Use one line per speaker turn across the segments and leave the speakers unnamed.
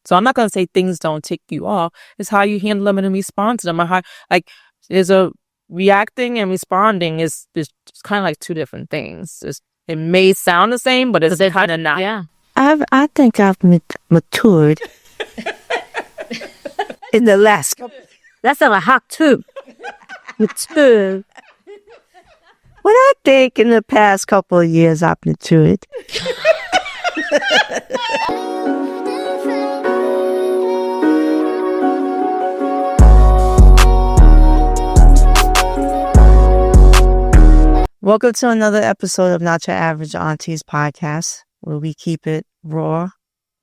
So I'm not going to say things don't tick you off. It's how you handle them and respond to them. Or how, like, there's a reacting and responding is kind of like two different things. It may sound the same, but it's kind of not.
Yeah.
I think I've matured in the last couple.
That's a hot too.
Matured. Well, I think in the past couple of years I've matured. Welcome to another episode of Not Your Average Auntie's podcast, where we keep it raw,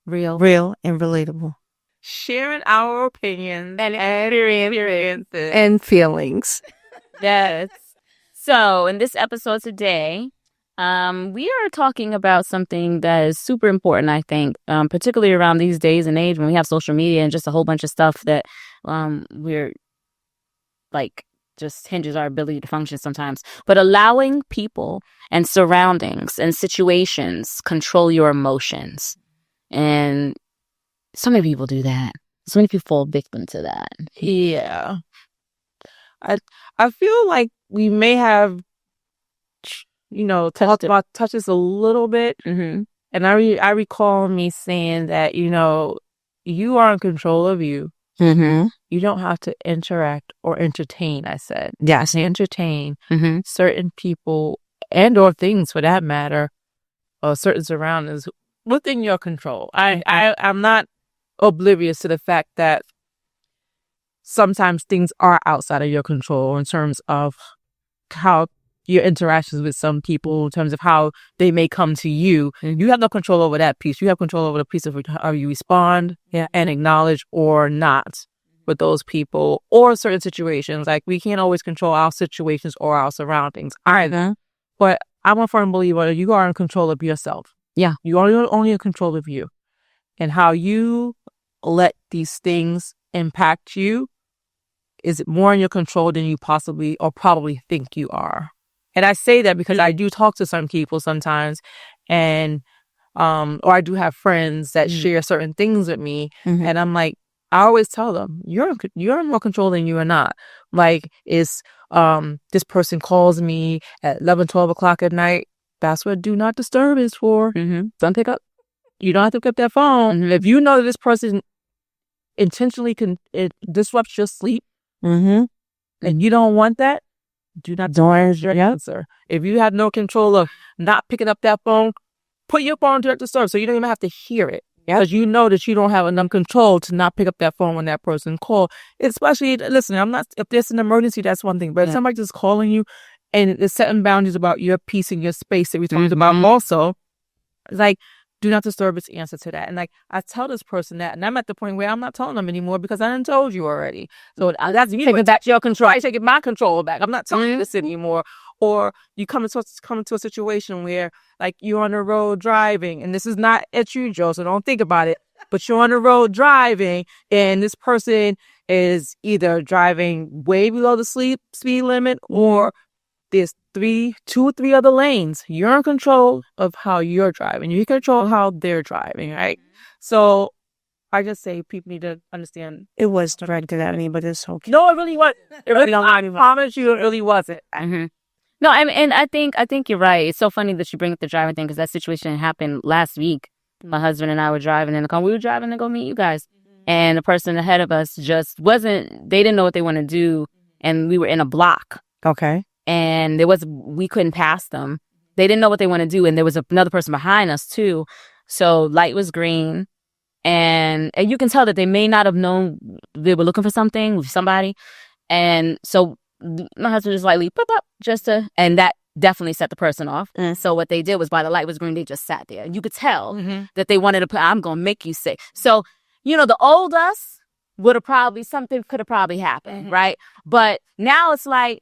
real, and relatable.
Sharing our opinions and experiences
And feelings.
Yes. So in this episode today, we are talking about something that is super important, I think, particularly around these days and age when we have social media and just a whole bunch of stuff that we're like just hinges our ability to function sometimes. But allowing people and surroundings and situations control your emotions. And so many people do that. So many people fall victim to that.
Yeah. I feel like we may have, talked about touches a little bit.
Mm-hmm.
And I recall me saying that, you are in control of you.
Mm-hmm.
You don't have to interact or entertain, I said.
Yes.
Entertain
Mm-hmm.
certain people and or things for that matter, or certain surroundings within your control. I'm not oblivious to the fact that sometimes things are outside of your control in terms of how your interactions with some people, in terms of how they may come to you. You have no control over that piece. You have control over the piece of how you respond and acknowledge or not with those people or certain situations. Like, we can't always control our situations or our surroundings either. But I'm a firm believer you are in control of yourself.
Yeah.
You are only in control of you. And how you let these things impact you is more in your control than you possibly or probably think you are. And I say that because I do talk to some people sometimes, and or I do have friends that share certain things with me, and I'm like, I always tell them, you're in more control than you are not. Like, it's this person calls me at 11, 12 o'clock at night. That's what do not disturb is for. Don't pick up. You don't have to pick up that phone. If you know that this person intentionally it disrupts your sleep, and you don't want that, do not answer your answer. If you have no control of not picking up that phone, put your phone on direct disturb so you don't even have to hear it. Because you know that you don't have enough control to not pick up that phone when that person calls. Especially, listen, if there's an emergency, that's one thing. But if somebody's just calling you and it's setting boundaries about your peace and your space that we talked about also, it's like, do not disturb its answer to that. And like, I tell this person that, and I'm at the point where I'm not telling them anymore because I done told you already. So that's you taking back your control. I taking my control back. I'm not telling you this anymore. Or you come into a situation where, like, you're on the road driving, and this is not at you, Joe, so don't think about it. But you're on the road driving, and this person is either driving way below the speed limit, or there's 2 or 3 other lanes. You're in control of how you're driving. You control how they're driving, right? So I just say people need to understand.
It was directed at me, but it's okay.
No, it really wasn't. I promise you, it really wasn't.
No, and I think you're right. It's so funny that you bring up the driving thing because that situation happened last week. My husband and I were driving in the car. We were driving to go meet you guys. And the person ahead of us just they didn't know what they want to do. And we were in a block.
Okay.
And we couldn't pass them. They didn't know what they want to do. And there was another person behind us too. So light was green. And you can tell that they may not have known they were looking for something with somebody. And so my husband just lightly pop up and that definitely set the person off. So what they did was, while the light was green, they just sat there. You could tell that they wanted to I'm going to make you sick. So, the old us something could have probably happened, right? But now it's like,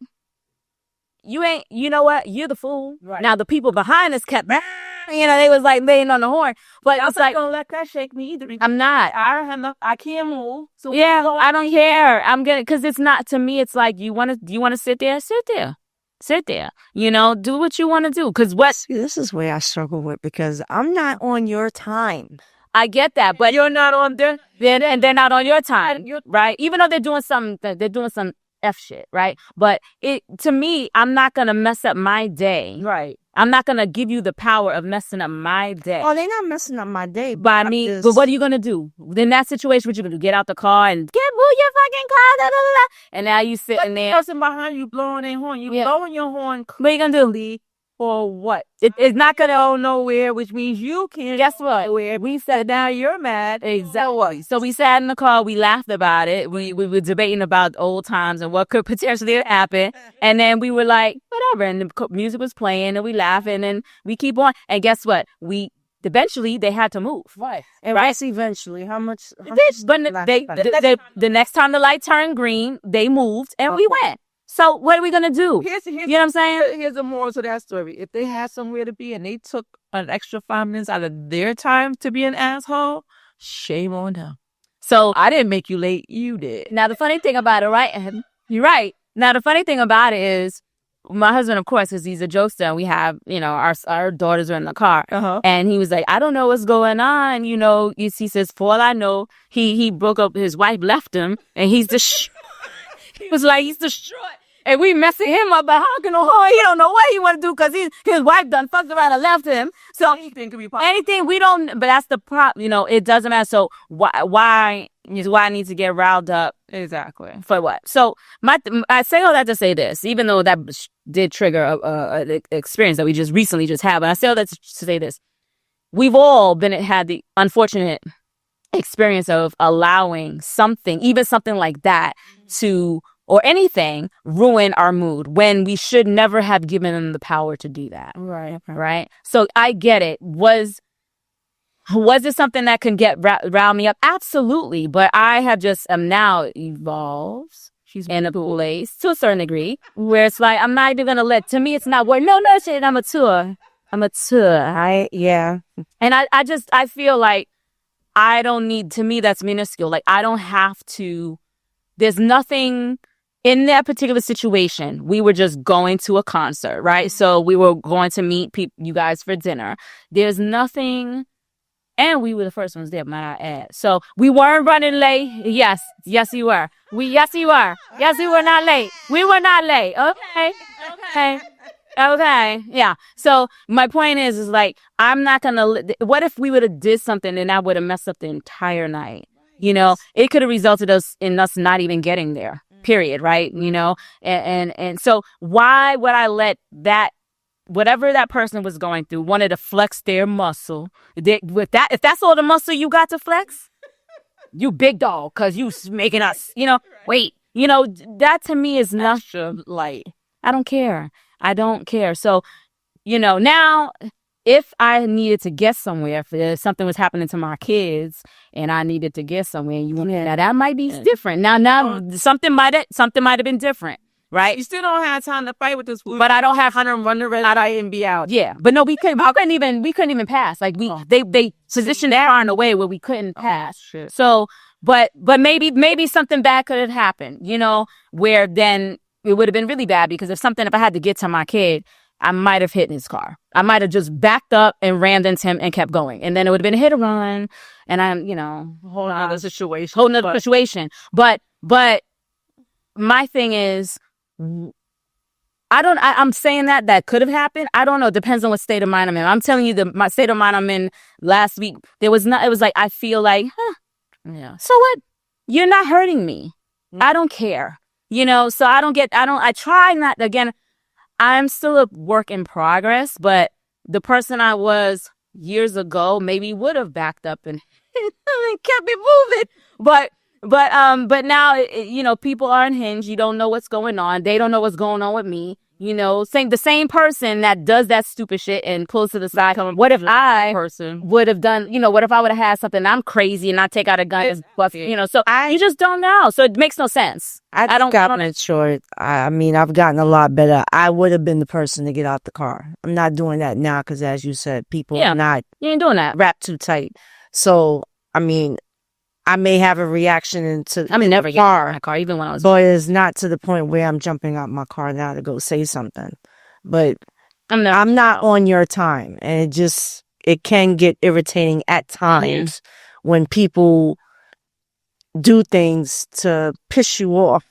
you know what? You're the fool. Right. Now the people behind us kept, they was like laying on the horn. But I was like,
gonna let that shake me either.
I'm not.
I can't move. So
I don't care. I'm gonna, because it's not, to me, it's like, you want to sit there? Sit there. Sit there. Do what you want to do. Because
this is where I struggle with, because I'm not on your time.
I get that, but
you're not on their,
and they're not on your time, right? Even though they're doing some F shit, right? But to me, I'm not gonna mess up my day.
right.
I'm not gonna give you the power of messing up my day.
Oh, they're not messing up my day.
By me, but what are you gonna do? In that situation, what you gonna do? Get out the car and move your fucking car, da, da, da, da. And now you sitting there.
Person behind you blowing their horn. You blowing your horn.
What are you gonna do?
For what?
It's not gonna
go nowhere, which means you can't.
Guess what?
We said now you're mad.
Exactly. So we sat in the car. We laughed about it. We were debating about old times and what could potentially happen. And then we were like, whatever. And the music was playing, and we laughed, and then we keep on. And guess what? Eventually they had to move.
Right.
And right. Eventually, how much?
But the next time the light turned green, they moved, and we went. So what are we gonna do? You know what I'm saying?
Here's the moral to that story. If they had somewhere to be and they took an extra 5 minutes out of their time to be an asshole, shame on them.
So
I didn't make you late. You did.
Now the funny thing about it, right? You're right. Now the funny thing about it is, my husband, of course, because he's a jokester, and we have, our daughters are in the car, and he was like, I don't know what's going on. He says, for all I know, he broke up. His wife left him, and he's he was like, he's distraught. And we messing him up, but how can he don't know what he want to do because his wife done fucked around and left him. So
anything could be possible.
Anything we don't, but that's the problem. It doesn't matter. So why I need to get riled up?
Exactly.
For what? So I say all that to say this, even though that did trigger an experience that we just recently had. But I say all that to say this: we've all had the unfortunate experience of allowing something, even something like that, or anything, ruin our mood when we should never have given them the power to do that. Right. So I get it. Was it something that can rile me up? Absolutely. But I have am now evolved. She's in a place to a certain degree where it's like, I'm not even going to to me, it's not work. No, shit. I'm mature.
Yeah.
And I feel like I don't need, to me, that's minuscule. Like, I don't have to, there's nothing in that particular situation. We were just going to a concert, right? So we were going to meet you guys for dinner. There's nothing, and we were the first ones there, might I add. So we weren't running late. Yes, you were. Yes, you were. Yes, we were not late. We were not late. Okay. Yeah. So my point is like, I'm not going to, what if we would have did something and that would have messed up the entire night? It could have resulted in us not even getting there, period. Right. And so why would I let that, whatever that person was going through, wanted to flex their muscle if that's all the muscle you got to flex, you big dog, cause you making us, wait, that to me is nothing. Like, I don't care. So, now if I needed to get somewhere, if something was happening to my kids and I needed to get somewhere, now that might be different. Now something might have been different, right?
You still don't have time to fight with this food.
But I don't have
to run the red light and be out.
Yeah, but no, we couldn't even pass. Like they positioned that car in a way where we couldn't pass.
Shit.
So, but maybe something bad could have happened, where then it would have been really bad, because if I had to get to my kid, I might have hit his car. I might have just backed up and rammed into him and kept going. And then it would have been a hit or run. And I'm, whole nother situation. But my thing is, I'm saying that could have happened. I don't know. It depends on what state of mind I'm in. I'm telling you my state of mind I'm in last week. It was like, I feel like, yeah. So what? You're not hurting me. I don't care. So I try not, again, I'm still a work in progress, but the person I was years ago maybe would have backed up and kept it moving. But now, people are unhinged. You don't know what's going on. They don't know what's going on with me. The same person that does that stupid shit and pulls to the side. What if I would have done, what if I would have had something, I'm crazy and I take out a gun and bust, so you just don't know. So it makes no sense.
I've gotten short. I've gotten a lot better. I would have been the person to get out the car. I'm not doing that now because, as you said, people are not.
You ain't doing that.
Wrapped too tight. So, I may have a reaction
never get out of my car, even when I was.
But it's not to the point where I'm jumping out my car now to go say something. But I'm not on your time, and it just it can get irritating at times when people do things to piss you off.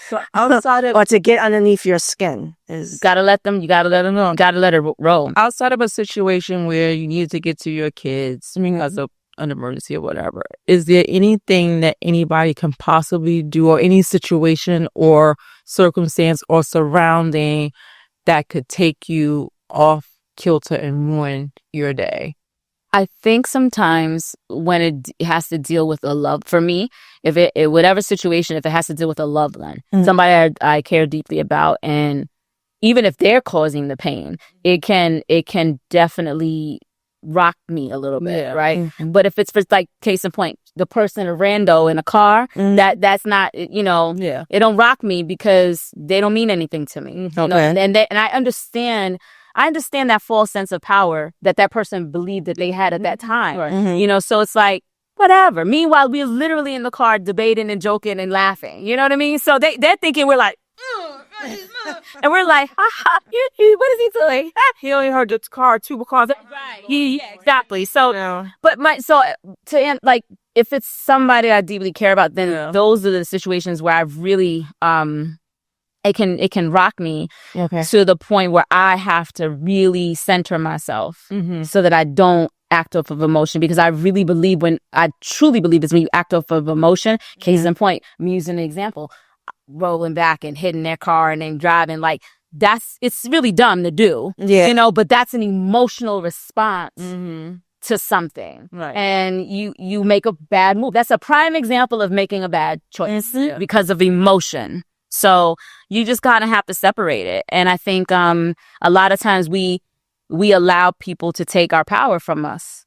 So outside of
or to get underneath your skin is
you gotta let them know. Gotta let it roll.
Outside of a situation where you need to get to your kids because of an emergency or whatever, is there anything that anybody can possibly do, or any situation or circumstance or surrounding that could take you off kilter and ruin your day?
I think sometimes when it has to deal with a love, for me, if it whatever situation, if it has to deal with a loved one, somebody I care deeply about, and even if they're causing the pain, it can definitely rock me a little bit, right? But if it's for, like, case in point, the person, a rando in a car, that's not, it don't rock me because they don't mean anything to me. And I understand that false sense of power that person believed that they had at that time. So it's like, whatever. Meanwhile, we're literally in the car debating and joking and laughing. You know what I mean? So they're thinking we're like, and we're like, what is he doing?
He only heard the car, 2 cars.
Right. Yeah, exactly. So, but to end, like, if it's somebody I deeply care about, then those are the situations where I really, it can rock me to the point where I have to really center myself so that I don't act off of emotion, because I truly believe is when you act off of emotion. Case in point, me using an example, rolling back and hitting their car and then driving, like, it's really dumb to do, but that's an emotional response to something, right? And you make a bad move. That's a prime example of making a bad choice because of emotion. So you just kind of have to separate it. And I think a lot of times we allow people to take our power from us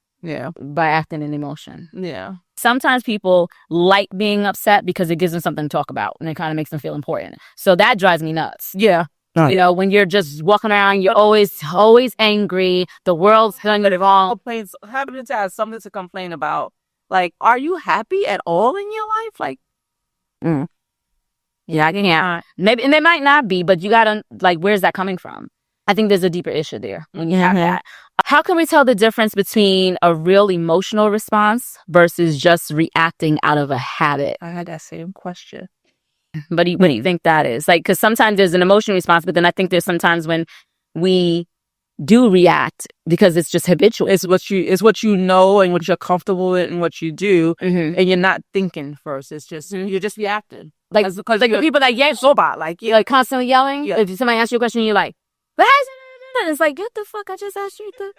by acting in emotion. Sometimes people like being upset because it gives them something to talk about, and it kind of makes them feel important. So that drives me nuts. When you're just walking around, you're always angry. The world's done it wrong.
Having to have something to complain about. Like, are you happy at all in your life? Like,
maybe, and they might not be, but you gotta, like, where's that coming from? I think there's a deeper issue there when you have that. How can we tell the difference between a real emotional response versus just reacting out of a habit?
I had that same question.
What do you think that is? Like, because sometimes there's an emotional response, but then I think there's sometimes when we do react because it's just habitual.
It's what you know and what you're comfortable with and what you do, and you're not thinking first. It's just you're just reacting.
Like, because the people that yell so bad, like constantly yelling. If somebody asks you a question, you're like, and it's like, get the fuck, I just asked you to.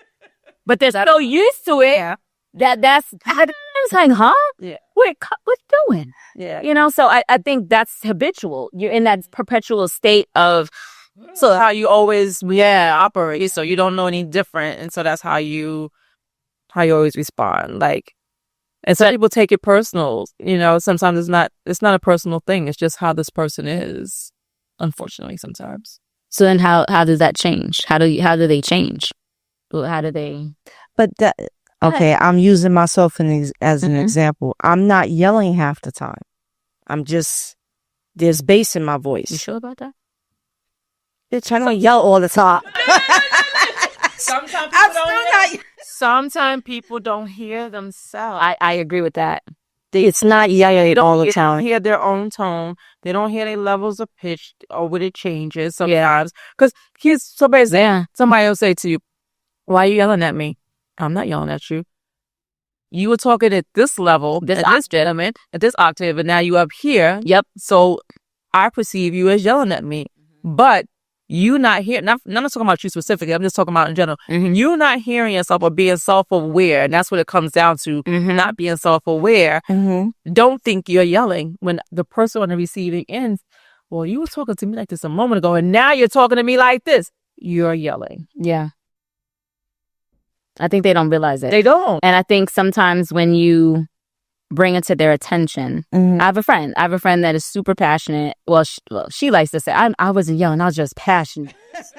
But they're so used to it that's it's like, huh? Yeah. Wait, what's doing? Yeah. So I think that's habitual. You're in that perpetual state of,
so how you always operate. So you don't know any different, and so that's how you always respond. Like, and some people take it personal. Sometimes it's not a personal thing. It's just how this person is. Unfortunately, sometimes.
So then how does that change? How do they change? How do they?
But I'm using myself as an example. I'm not yelling half the time. I'm just, there's bass in my voice.
You sure about that?
Bitch, I don't yell all the time.
Sometimes people don't hear themselves.
I agree with that.
It's not yelling all the time.
They don't hear their own tone. They don't hear their levels of pitch or when it changes sometimes. Because somebody will say to you, why are you yelling at me? I'm not yelling at you. You were talking at this level, this gentleman, at this octave, and now you up here.
Yep.
So I perceive you as yelling at me. But you not hearing, I'm not talking about you specifically, I'm just talking about in general. You're not hearing yourself or being self-aware, and that's what it comes down to, not being self-aware. Don't think you're yelling when the person on the receiving end, well, you were talking to me like this a moment ago, and now you're talking to me like this. You're yelling.
Yeah. I think they don't realize it.
They don't.
And I think sometimes when you bring it to their attention. I have a friend that is super passionate. Well, she likes to say, I wasn't yelling, I was just passionate.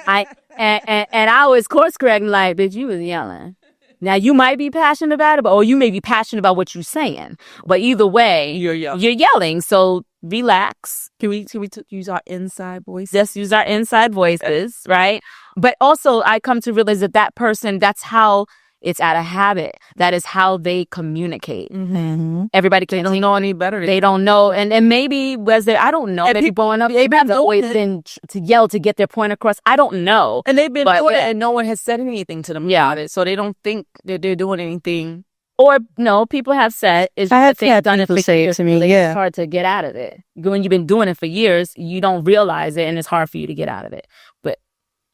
And I was course correcting, like, bitch, you was yelling. Now, you might be passionate about it, or you may be passionate about what you're saying. But either way, you're yelling. So relax.
Can we use our inside voice?
Just use our inside voices, right? But also, I come to realize that person, that's how it's out of habit. That is how they communicate.
Mm-hmm.
Everybody
They don't know any better.
They don't know. And maybe I don't know. Maybe growing up, they've always been to yell to get their point across. I don't know.
And they've been doing it and no one has said anything to them about it. So they don't think that they're doing anything.
Or no, people have said it's
done it for years.
It's hard to get out of it. When you've been doing it for years, you don't realize it, and it's hard for you to get out of it. But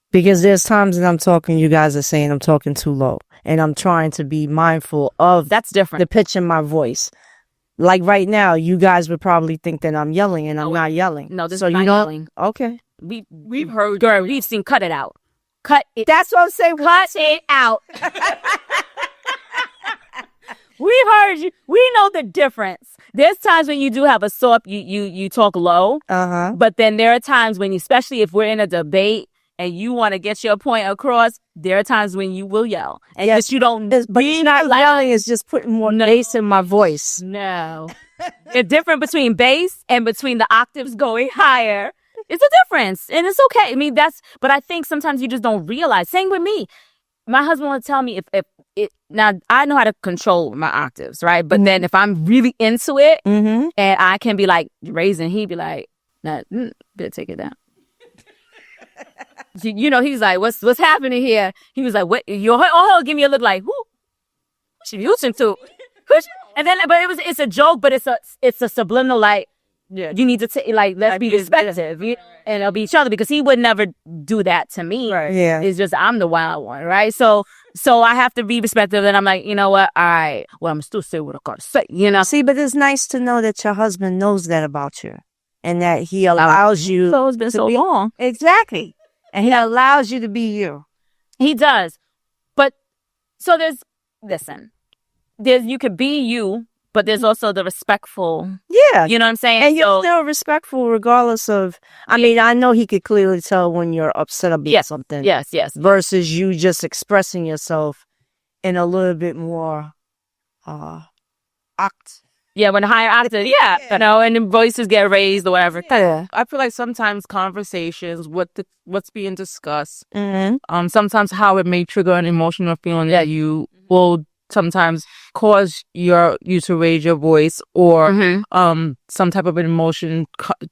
because there's times that I'm talking, you guys are saying I'm talking too low, and I'm trying to be mindful of
that's different.
The pitch in my voice. Like right now, you guys would probably think that I'm yelling, and I'm not yelling.
No, this is not yelling.
Okay,
we've heard, girl. We've seen. Cut it out. Cut it.
That's what I'm saying.
Cut it out. We've heard you. We know the difference. There's times when you do have a soft, you talk low. But then there are times when, especially if we're in a debate and you want to get your point across, there are times when you will yell. And yes, you don't.
But it's not yelling. It's just putting more bass in my voice.
No. The difference between bass and between the octaves going higher is a difference. And it's okay. I mean, but I think sometimes you just don't realize. Same with me. My husband will tell me now I know how to control my octaves, right? But then if I'm really into it and I can be like raising, he'd be like, nah, better take it down. He's like, what's happening here? He was like, what? Give me a look like, who? What she using to? And then, but it's a joke, but it's a subliminal, like, you need to let's be respectful, and it'll be each other, because he would never do that to me.
Right. Yeah.
It's just I'm the wild one, right? So I have to be respectful, and I'm like, you know what? All right, well, I'm still say what I gotta say,
See, but it's nice to know that your husband knows that about you, and that he allows you.
So it's been so long,
exactly, and he allows you to be you.
He does, but so you could be you. But there's also the respectful.
Yeah.
You know what I'm saying?
And you're still respectful regardless of, I mean, I know he could clearly tell when you're upset about something.
Yes.
Versus you just expressing yourself in a little bit more
when a higher octave, and the voices get raised or whatever.
Yeah.
I feel like sometimes conversations, what's being discussed, sometimes how it may trigger an emotional feeling that you will sometimes cause you to raise your voice, or some type of an emotion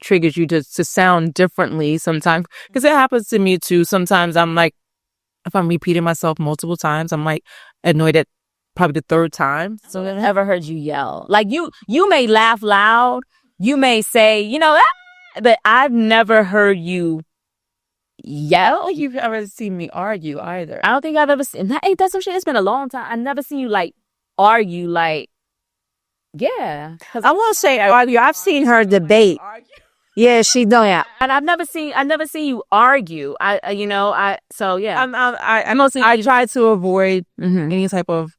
triggers you to sound differently sometimes, because it happens to me too. Sometimes I'm like, if I'm repeating myself multiple times, I'm like annoyed at probably the third time.
So I've never heard you yell. Like you may laugh loud, you may say, but I've never heard you yell.
I don't think you've ever seen me argue either.
I don't think I've ever seen that. Ain't that some shit? It's been a long time. I've never seen you argue I
won't say argue. I've seen her debate. Yeah, she don't. Yeah,
and I've never seen you argue. I mostly
try to avoid any type of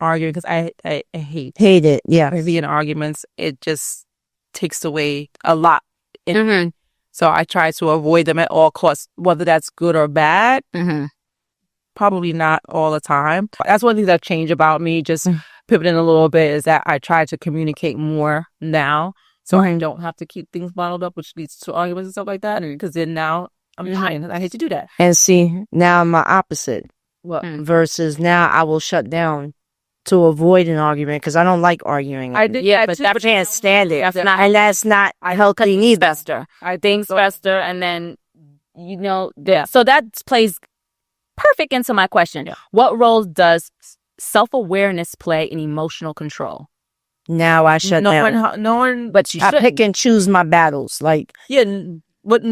arguing, because I hate
it. Yeah,
maybe in arguments it just takes away a lot. So I try to avoid them at all costs, whether that's good or bad. Probably not all the time. That's one thing that changed about me, just pivoting a little bit, is that I try to communicate more now. So I don't have to keep things bottled up, which leads to arguments and stuff like that. Because then now I'm trying. I hate to do that.
And see, now I'm my opposite.
What?
Versus now I will shut down to avoid an argument, because I don't like arguing.
But that can't stand it.
That's not healthy neither.
Fester. Things fester, and then So that plays perfect into my question. Yeah. What role does self-awareness play in emotional control?
Now I shut down.
But you
I pick and choose my battles.
But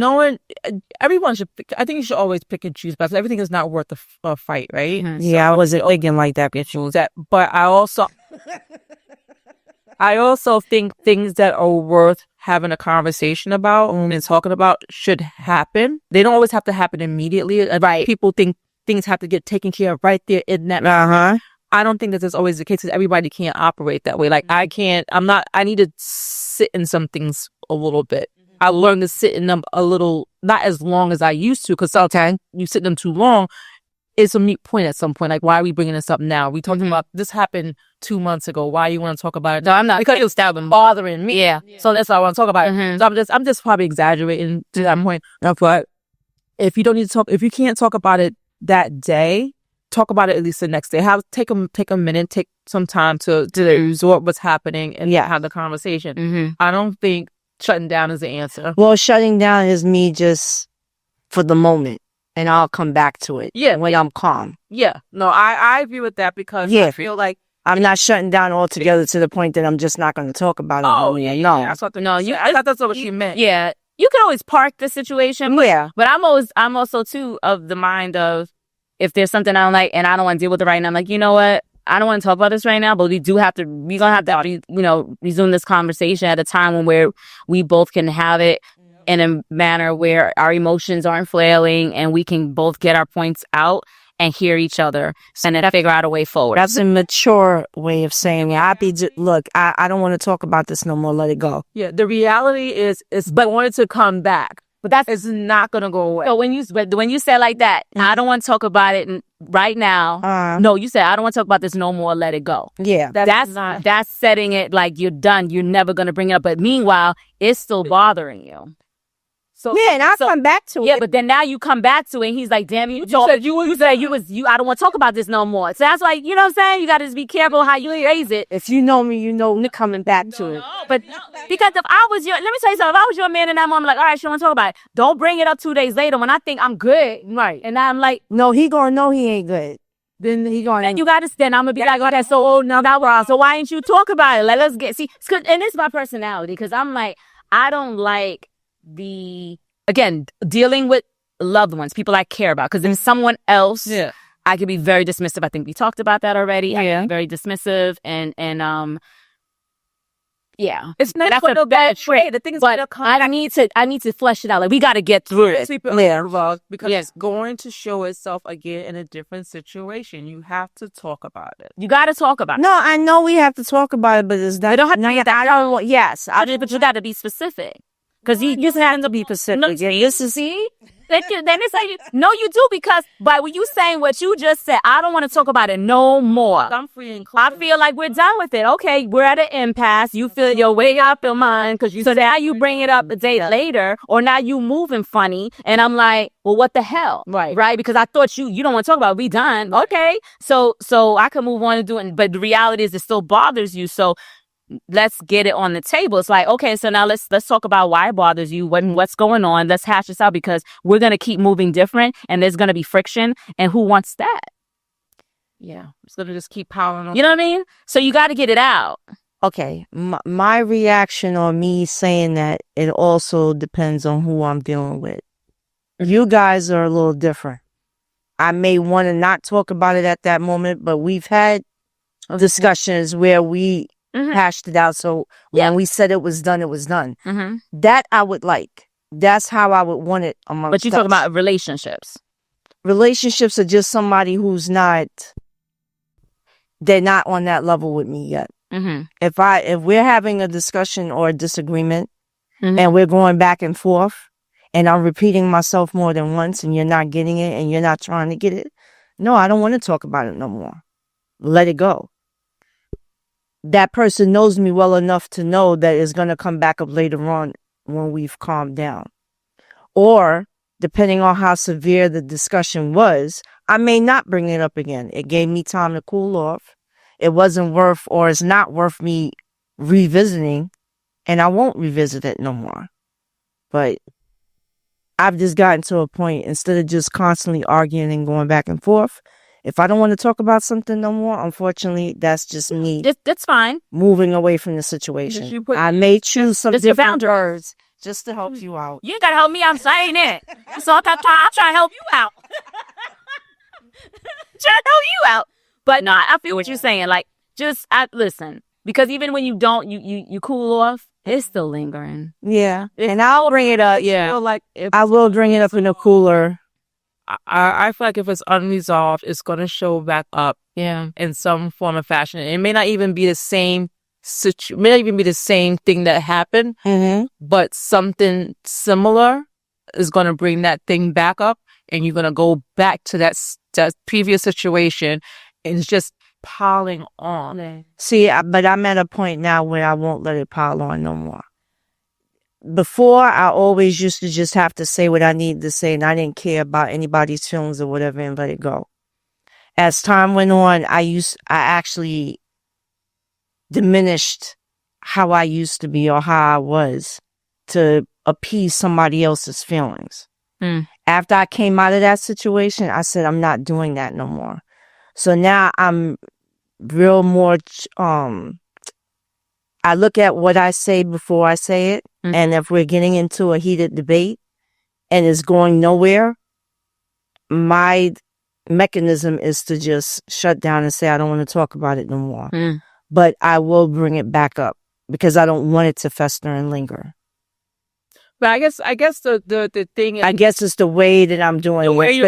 everyone should. I think you should always pick and choose battles. Everything is not worth a fight, right?
Yeah, I wasn't thinking like that.
But I also think things that are worth having a conversation about and talking about should happen. They don't always have to happen immediately. Right? People think things have to get taken care of right there in that. I don't think that that's always the case, because everybody can't operate that way. I need to sit in some things a little bit. I learned to sit in them a little, not as long as I used to, because sometimes you sit in them too long, it's a moot point at some point. Why are we bringing this up now? We talking about this happened 2 months ago. Why you want to talk about it?
No, I'm not.
Because it was bothering me.
Yeah.
So that's why I want to talk about it.
Mhm.
So I'm just probably exaggerating to that point. But if you don't need to talk, if you can't talk about it that day, talk about it at least the next day. Take a minute, take some time to absorb what's happening and have the conversation.
Mhm.
I don't think shutting down is the answer.
Well, shutting down is me just for the moment, and I'll come back to it.
Yeah.
When I'm calm.
Yeah. No, I agree with that because I feel like
I'm not shutting down altogether to the point that I'm just not going to talk about it.
Oh,
yeah,
no.
no.
I thought that's what she meant.
Yeah. You can always park the situation.
Yeah.
But I'm also too of the mind of, if there's something I don't like and I don't want to deal with it right now, I'm like, you know what? I don't want to talk about this right now, but we're going to have to, resume this conversation at a time where we both can have it in a manner where our emotions aren't flailing and we can both get our points out and hear each other and then figure out a way forward.
That's a mature way of saying it. Look, I don't want to talk about this no more. Let it go.
Yeah. The reality is but wanted to come back. But it's not going to go away.
So when you say like that, I don't want to talk about it right now. No, you said, I don't want to talk about this no more. Let it go.
Yeah.
That's setting it like you're done. You're never going to bring it up. But meanwhile, it's still bothering you.
So and I'll come back to it.
Yeah, but then now you come back to it and he's like, damn, you said I don't want to talk about this no more. So that's why, you know what I'm saying? You got to just be careful how you raise it.
If you know me, you know me coming back to it.
But because if I was let me tell you something, if I was your man and that moment, like, all right, she want to talk about it. Don't bring it up 2 days later when I think I'm good. Right. And I'm like,
no, he gonna know he ain't good. Then he gonna.
And you got to stand. I'm gonna be like, okay, so why ain't you talk about it? Like, let's get and it's my personality because I'm like, I don't like dealing with loved ones, people I care about. Because if someone else, I could be very dismissive. I think we talked about that already. Yeah, very dismissive and yeah,
it's not for no bad trait. The thing is,
but I need to flesh it out. Like, we got to get through it.
Because it's going to show itself again in a different situation. You have to talk about it.
You got to talk about it.
No, I know we have to talk about it, but it's not.
But you got to be specific. Because you just have to be specific.
No, you see?
Then it's like, no, you do, because by when you saying what you just said, I don't want to talk about it no more.
I'm free and clear.
I feel like we're done with it. Okay, we're at an impasse. You feel your way, I feel mine. So now you bring it up a day later, or now you moving funny, and I'm like, well, what the hell? Right? Because I thought you don't want to talk about it. We done. Okay, so I can move on and do it, but the reality is it still bothers you. So let's get it on the table. It's like, okay, so now let's talk about why it bothers you, what's going on. Let's hash this out, because we're going to keep moving different and there's going to be friction, and who wants that?
Yeah, it's going to just keep piling on.
You know what I mean? So you got to get it out.
Okay, my reaction on me saying that, it also depends on who I'm dealing with. You guys are a little different. I may want to not talk about it at that moment, but we've had discussions where we hashed it out. So when we said it was done, it was done. That I would like. That's how I would want it amongst
But you talking about relationships.
Relationships are just somebody who's they're not on that level with me yet. If we're having a discussion or a disagreement and we're going back and forth and I'm repeating myself more than once and you're not getting it and you're not trying to get it, no, I don't want to talk about it no more. Let it go. That person knows me well enough to know that it's going to come back up later on when we've calmed down. Or, depending on how severe the discussion was, I may not bring it up again. It gave me time to cool off. It wasn't worth, or it's not worth me revisiting, and I won't revisit it no more. But I've just gotten to a point, instead of just constantly arguing and going back and forth, if I don't want to talk about something no more, unfortunately, that's just me.
That's fine.
Moving away from the situation. I may choose some different words just to help you out.
You got to help me. I'm saying it. So I'm trying to help you out. Trying to help you out. But no, I feel what you're saying. Like, listen. Because even when you don't, you cool off, it's still lingering.
Yeah. And I'll bring it up.
Yeah.
I will bring it up in a cooler.
I feel like if it's unresolved, it's going to show back up in some form or fashion. It may not even be the same thing that happened, but something similar is going to bring that thing back up, and you're going to go back to that previous situation, and it's just piling on.
See, but I'm at a point now where I won't let it pile on no more. Before, I always used to just have to say what I needed to say, and I didn't care about anybody's feelings or whatever and let it go. As time went on, I actually diminished how I used to be or how I was to appease somebody else's feelings. After I came out of that situation, I said, I'm not doing that no more. So now I'm real more, I look at what I say before I say it. And if we're getting into a heated debate and it's going nowhere, my mechanism is to just shut down and say, I don't want to talk about it no more. But I will bring it back up because I don't want it to fester and linger.
But I guess the thing is,
I guess it's the way that I'm doing
the way
it.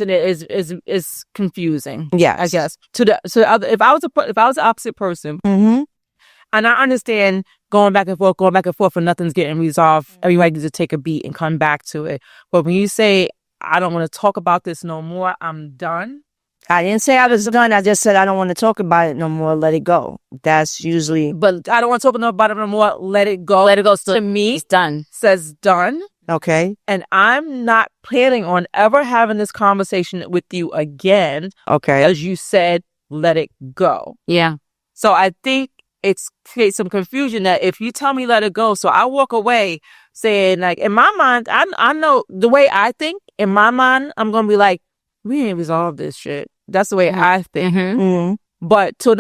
It is confusing.
Yeah,
I guess to the other. If I was the opposite person, and I understand going back and forth, and nothing's getting resolved. Everybody needs to take a beat and come back to it. But when you say, I don't want to talk about this no more, I'm done.
I didn't say I was done. I just said I don't want to talk about it no more. Let it go. That's usually.
But I don't want to talk about it no more. Let it go.
Let it go. So
to me,
it's done.
Says done.
Okay.
And I'm not planning on ever having this conversation with you again.
Okay.
As you said, let it go.
Yeah.
So I think it's creates some confusion that if you tell me let it go, so I walk away saying, like, in my mind, I know the way I think. In my mind, I'm gonna be like, we ain't resolved this shit. That's the way I think. But to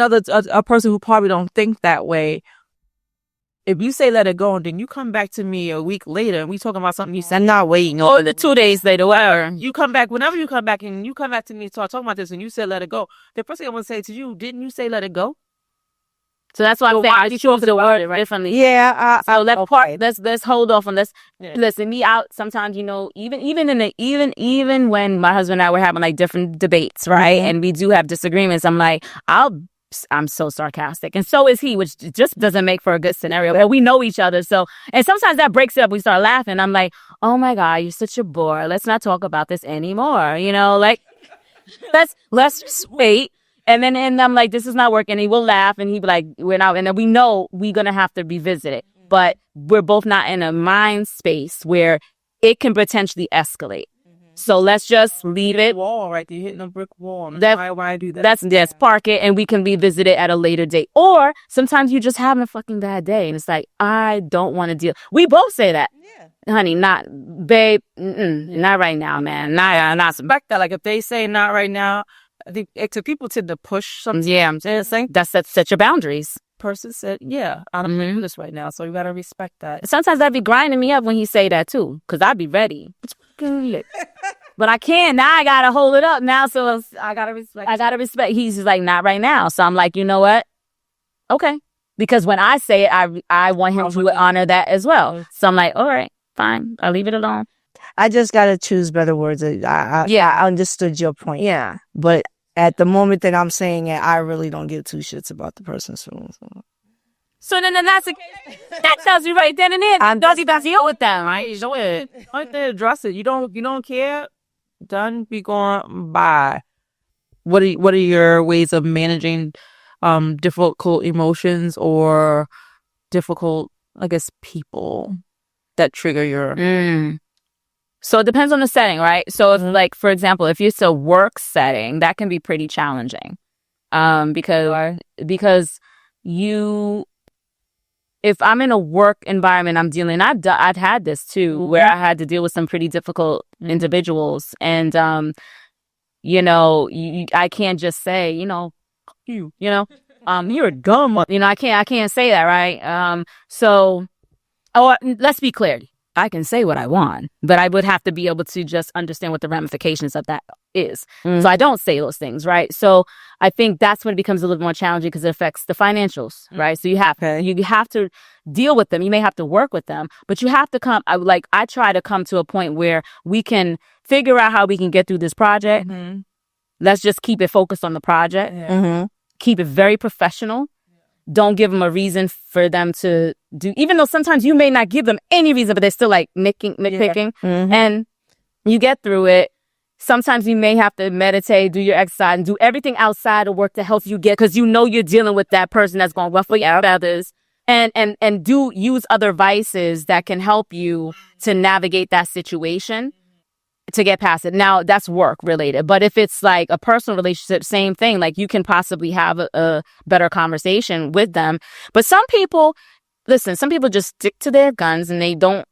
a person who probably don't think that way, if you say let it go and then you come back to me a week later and we talking about something you said,
I'm not waiting. Or the 2 days later, whatever.
You come back, whenever you come back and you come back to me and start talking about this and you said let it go, the first thing I'm going to say to you, didn't you say let it go?
So that's why I'm saying I choose the word differently.
Yeah.
So let's hold off on this. Yeah. Listen, me out sometimes, you know, even when my husband and I were having like different debates, right? And we do have disagreements, I'm like, I'm so sarcastic. And so is he, which just doesn't make for a good scenario. And we know each other. So, and sometimes that breaks it up. We start laughing. I'm like, oh my God, you're such a bore. Let's not talk about this anymore. You know, like, let's just wait. And I'm like, this is not working. And he will laugh and he'll be like, we're not. And then we know we're going to have to revisit it. But we're both not in a mind space where it can potentially escalate. So let's just leave it.
Wall, right? You're hitting a brick wall. Why do that?
That's park it and we can revisit it at a later date. Or sometimes you're just having a fucking bad day and it's like, I don't want to deal. We both say that. Yeah. Honey, babe, not right now, man. Not
respect that. Like if they say not right now, I think people tend to push something.
Yeah, I'm saying that's set your boundaries.
Person said, yeah, I don't do this right now, so you gotta respect that.
Sometimes that'd be grinding me up when he say that too, because I'd be ready. But I can't. Now I gotta hold it up now, so I gotta respect. He's just like, not right now. So I'm like, you know what? Okay. Because when I say it, I want him to honor that as well. So I'm like, all right, fine. I'll leave it alone.
I just gotta choose better words. I understood your point.
Yeah.
But at the moment that I'm saying it, I really don't give two shits about the person's feelings.
So then that's that tells you right then and there. I'm does deal with them, right? You do it.
Right there, address it. You don't care. Done. Be going by. What are your ways of managing difficult emotions or difficult, I guess, people that trigger your?
So it depends on the setting, right? So if, like, for example, if it's a work setting, that can be pretty challenging. Because if I'm in a work environment, I'm dealing, I've had this too, where I had to deal with some pretty difficult individuals. And, I can't just say, you're dumb. I can't say that, right? Let's be clear. I can say what I want, but I would have to be able to just understand what the ramifications of that is. So I don't say those things, right? So I think that's when it becomes a little more challenging because it affects the financials, right? So you have to deal with them. You may have to work with them, but you have to I try to come to a point where we can figure out how we can get through this project. Let's just keep it focused on the project. Keep it very professional. Don't give them a reason for them to do, even though sometimes you may not give them any reason, but they're still like nitpicking. And you get through it, sometimes you may have to meditate, do your exercise, and do everything outside of work to help you get, because you know you're dealing with that person that's going to ruffle your feathers, and do use other vices that can help you to navigate that situation to get past it. Now, that's work related. But if it's like a personal relationship, same thing. Like, you can possibly have a better conversation with them. But some people just stick to their guns and they don't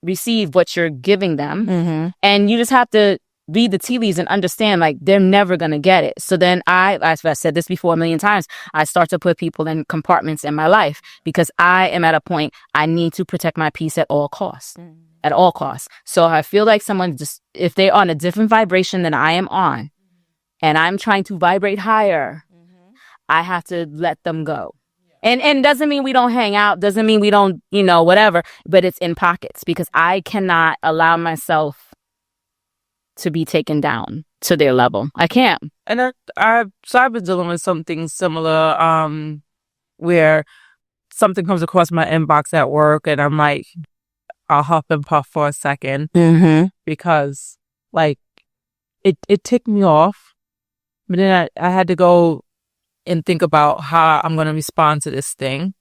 receive what you're giving them.
Mm-hmm.
And you just have to read the tea leaves and understand, like, they're never going to get it. So then as I said this before a million times, I start to put people in compartments in my life because I am at a point I need to protect my peace at all costs. Mm-hmm. At all costs. So I feel like someone if they're on a different vibration than I am on, and I'm trying to vibrate higher, I have to let them go. And doesn't mean we don't hang out, doesn't mean we don't, whatever, but it's in pockets because I cannot allow myself to be taken down to their level. I can't.
And I've been dealing with something similar, where something comes across my inbox at work and I'm like, I'll huff and puff for a second because like it ticked me off. But then I had to go and think about how I'm going to respond to this thing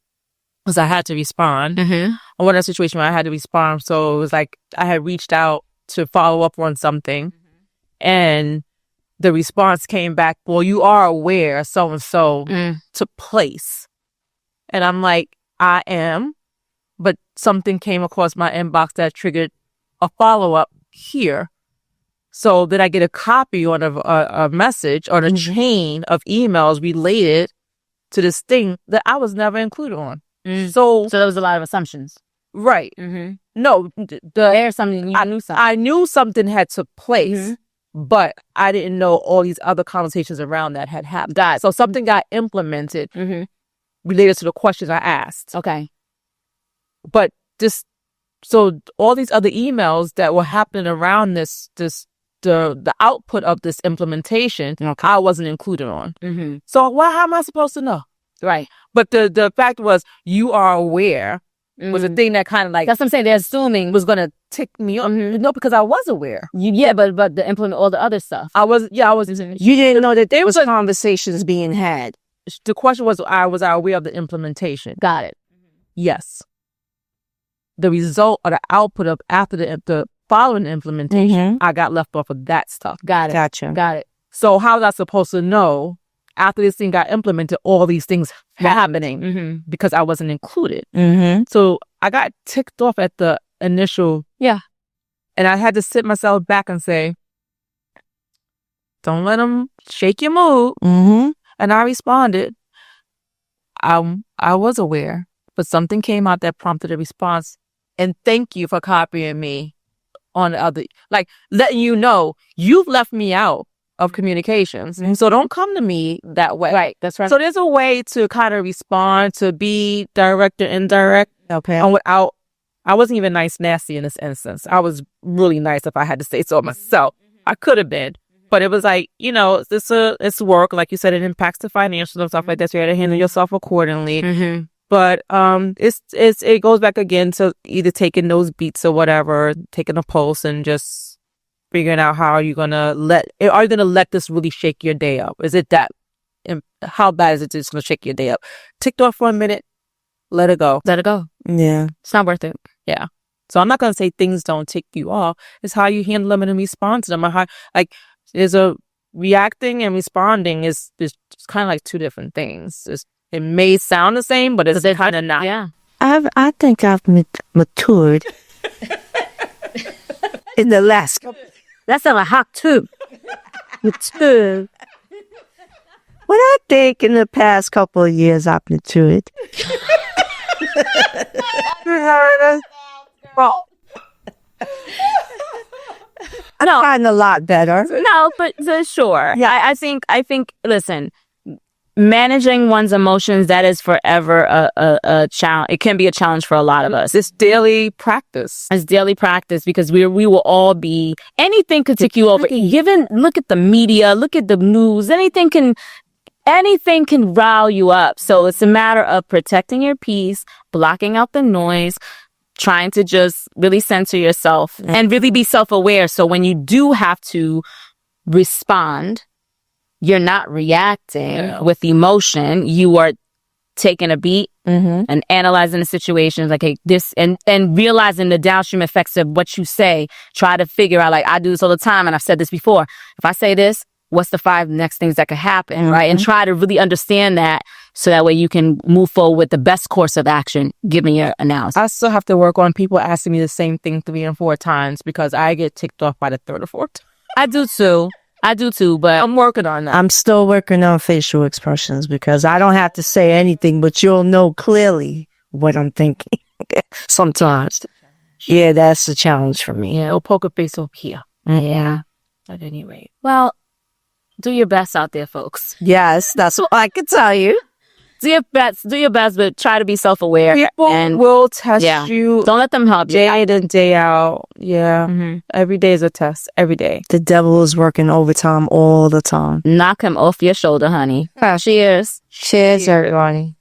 because I had to respond. I was in a situation where I had to respond. So it was like I had reached out to follow up on something and the response came back, well, you are aware so-and-so took place. And I'm like, I am. But something came across my inbox that triggered a follow-up here. So did I get a copy on a message or a chain of emails related to this thing that I was never included on? So
there was a lot of assumptions.
Right. No,
there's something you knew something.
I knew something had took place, but I didn't know all these other conversations around that had happened. So something got implemented related to the questions I asked.
Okay.
But so all these other emails that were happening around the output of this implementation, I wasn't included on. So how am I supposed to know?
Right.
But the fact was, you are aware was a thing that kind of like,
that's what I'm saying. They're assuming
was going to tick me off. No, because I was aware.
But the implement all the other stuff.
I was.
You didn't know that there was conversations being had.
The question was I aware of the implementation?
Got it.
Yes. The result or the output of after the following implementation, I got left off of that stuff.
Got it.
Gotcha.
Got it.
So how was I supposed to know after this thing got implemented, all these things happening because I wasn't included? So I got ticked off at the initial.
Yeah.
And I had to sit myself back and say, don't let them shake your mood. And I responded, I was aware, but something came out that prompted a response. And thank you for copying me on the other, like letting you know you've left me out of communications. So don't come to me that way.
Right. That's right.
So there's a way to kind of respond, to be direct or indirect.
Okay.
And I wasn't even nice, nasty in this instance. I was really nice if I had to say so myself. I could have been. But it was like, it's work. Like you said, it impacts the financials and stuff like that. So you had to handle yourself accordingly. But it goes back again to either taking those beats or whatever, taking a pulse and just figuring out how are you gonna let this really shake your day up? Is it that? How bad is it just gonna shake your day up? Ticked off for a minute, let it go.
Let it go.
Yeah,
it's not worth it.
Yeah. So I'm not gonna say things don't tick you off. It's how you handle them and respond to them. There's a reacting and responding is kind of like two different things. It may sound the same, but it's kind of not.
Yeah.
I think I've matured in the last couple.
That's a hot too.
Matured. What I think in the past couple of years I've matured. I'm finding a lot better.
No, but sure. Yeah, I think. Listen, managing one's emotions, that is forever a challenge. It can be a challenge for a lot of us.
It's daily practice.
It's daily practice because we will all be, anything could tick you over. Look at the media, look at the news. Anything can rile you up. So it's a matter of protecting your peace, blocking out the noise, trying to just really center yourself and really be self-aware. So when you do have to respond. You're not reacting with emotion. You are taking a beat and analyzing the situations, like, hey, this, and realizing the downstream effects of what you say. Try to figure out, like, I do this all the time, and I've said this before. If I say this, what's the 5 next things that could happen, right? And try to really understand that, so that way you can move forward with the best course of action. Give me your analysis.
I still have to work on people asking me the same thing 3 and 4 times, because I get ticked off by the 3rd or 4th.
I do too, but
I'm working on that.
I'm still working on facial expressions, because I don't have to say anything, but you'll know clearly what I'm thinking. Sometimes. Yeah, that's a challenge for me.
Yeah, or poker face over here.
yeah.
At any rate.
Well, do your best out there, folks.
Yes, that's what I can tell you.
Do your best, but try to be self-aware.
People
and
will test you
don't let them help you.
day in and day out. Yeah. Every day is a test. Every day.
The devil is working overtime all the time.
Knock him off your shoulder, honey. Cheers.
Cheers, everybody.